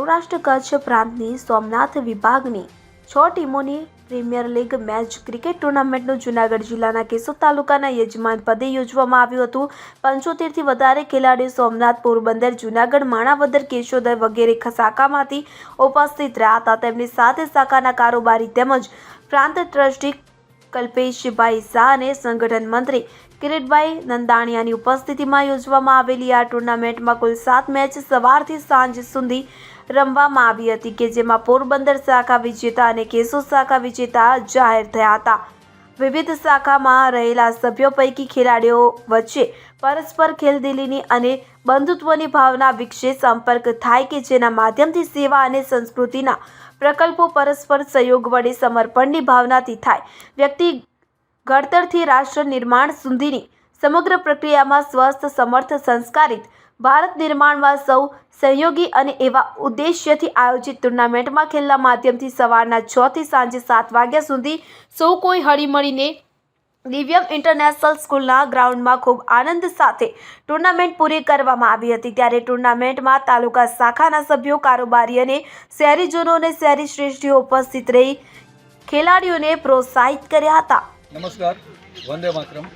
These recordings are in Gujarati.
સૌરાષ્ટ્ર કચ્છ પ્રાંતની સોમનાથ વિભાગની 6 ટીમોની પ્રીમિયર લીગ મેચ ક્રિકેટ ટુર્નામેન્ટનું જૂનાગઢ જિલ્લાના કેશોદ તાલુકાના યજમાન પદે યોજવામાં આવ્યું હતું। 75થી વધારે ખેલાડીઓ સોમનાથ, પોરબંદર, જૂનાગઢ, માણાવદર, કેશોદ વગેરે શાખામાંથી ઉપસ્થિત રહ્યા હતા। તેમની સાથે શાખાના કારોબારી તેમજ પ્રાંત ટ્રસ્ટી કલ્પેશભાઈ શાહ અને સંગઠન મંત્રી કિરીટભાઈ નંદાણીયાની ઉપસ્થિતિમાં યોજવામાં આવેલી આ ટુર્નામેન્ટમાં કુલ 7 મેચ સવારથી સાંજ સુધી રમવામાં આવી હતી કે જેમાં પોરબંદર શાખા વિજેતા અને કેશોદ શાખા વિજેતા જાહેર થયા હતા। વિવિધ શાખામાં રહેલા સભ્યો પૈકી ખેલાડીઓ વચ્ચે પરસ્પર ખેલદિલીની અને બંધુત્વની ભાવના વિકસે, સંપર્ક થાય કે જેના માધ્યમથી સેવા અને સંસ્કૃતિના પ્રકલ્પો પરસ્પર સહયોગ વડે સમર્પણની ભાવનાથી થાય। વ્યક્તિ ઘડતરથી રાષ્ટ્ર નિર્માણ સુધીની સમગ્ર પ્રક્રિયામાં સ્વસ્થ, સમર્થ, સંસ્કારિત ભારત નિર્માણમાં સૌ સહયોગી અને એવા ઉદ્દેશ્યથી આયોજિત ટુર્નામેન્ટમાં ખેલના માધ્યમથી સવારના 6 થી સાંજે 7 વાગ્યા સુધી સૌ કોઈ હળીમળીને દિવ્યમ ઇન્ટરનેશનલ સ્કૂલના ગ્રાઉન્ડમાં ખૂબ આનંદ સાથે ટુર્નામેન્ટ પૂરી કરવામાં આવી હતી। ત્યારે ટુર્નામેન્ટમાં તાલુકા શાખાના સભ્યો, કારોબારી અને શહેરીજનો અને શહેરી શ્રેષ્ઠીઓ ઉપસ્થિત રહી ખેલાડીઓને પ્રોત્સાહિત કર્યા હતા। નમસ્કાર, વંદે માતરમ।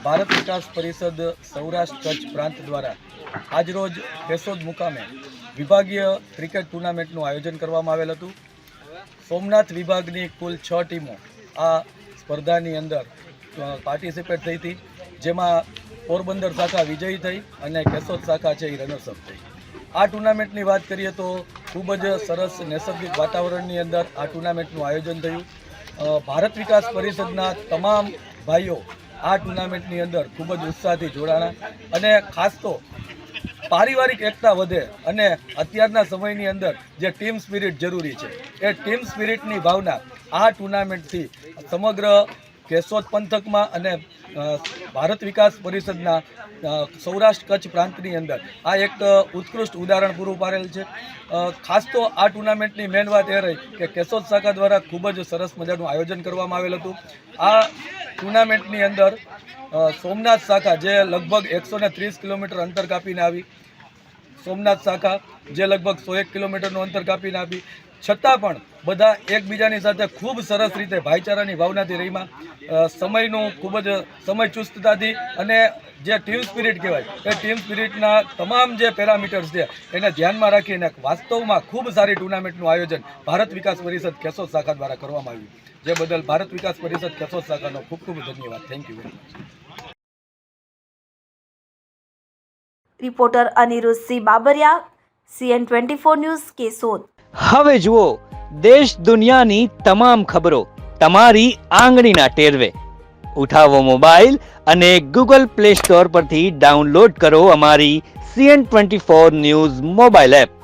ભારત વિકાસ પરિષદ સૌરાષ્ટ્ર કચ્છ પ્રાંત દ્વારા આજરોજ કેશોદ મુકામે વિભાગીય ક્રિકેટ ટુર્નામેન્ટનું આયોજન કરવામાં આવેલ હતું। સોમનાથ વિભાગની કુલ 6 ટીમો આ સ્પર્ધાની અંદર પાર્ટિસિપેટ થઈ હતી, જેમાં પોરબંદર શાખા વિજયી થઈ અને કેશોદ શાખા છે એ રનર્સઅપ થઈ। આ ટુર્નામેન્ટની વાત કરીએ તો ખૂબ જ સરસ નૈસર્ગિક વાતાવરણની અંદર આ ટુર્નામેન્ટનું આયોજન થયું। ભારત વિકાસ પરિષદના તમામ ભાઈઓ આ ટુર્નામેન્ટની અંદર ખૂબ જ ઉત્સાહથી જોડાણા અને ખાસ તો પારિવારિક એકતા વધે અને અત્યારના સમયની અંદર જે ટીમ સ્પિરિટ જરૂરી છે એ ટીમ સ્પિરિટની ભાવના આ ટુર્નામેન્ટથી સમગ્ર કેશોદ પંથકમાં અને ભારત વિકાસ પરિષદના સૌરાષ્ટ્ર કચ્છ પ્રાંતની અંદર આ એક ઉત્કૃષ્ટ ઉદાહરણ પૂરું પાડેલ છે। ખાસ તો આ ટુર્નામેન્ટની મેન વાત એ રહી કે કેશોદ શાખા દ્વારા ખૂબ જ સરસ મજાનું આયોજન કરવામાં આવેલ હતું। આ ટુર્નામેન્ટની અંદર સોમનાથ શાખા જે લગભગ 130 કિલોમીટર અંતર કાપીને આવી, સોમનાથ શાખા જે લગભગ 101 કિલોમીટરનું અંતર કાપીને આવી, છતાં પણ બધા એકબીજાની સાથે ખૂબ સરસ રીતે ભાઈચારાની ભાવનાથી રહીમાં, સમયનું ખૂબ જ સમયચુસ્તતાથી અને જે ટીમ સ્પિરિટ કહેવાય એ ટીમ સ્પિરિટના તમામ જે પેરામીટર્સ છે એને ધ્યાનમાં રાખીને વાસ્તવમાં ખૂબ સારી ટુર્નામેન્ટનું આયોજન ભારત વિકાસ પરિષદ કેશોદ શાખા દ્વારા કરવામાં આવ્યું, જે બદલ ભારત વિકાસ પરિષદ કેશોદ શાખાનો ખૂબ ખૂબ ધન્યવાદ। Thank you very much. Reporter Aniruddhsinh Babariya, CN24 news, Keshod. હવે જુઓ દેશ દુનિયાની તમામ ખબરો તમારી આંગળીના ટેરવે। ઉઠાવો મોબાઈલ અને Google Play Store પરથી ડાઉનલોડ કરો અમારી CN24 ન્યૂઝ મોબાઈલ એપ।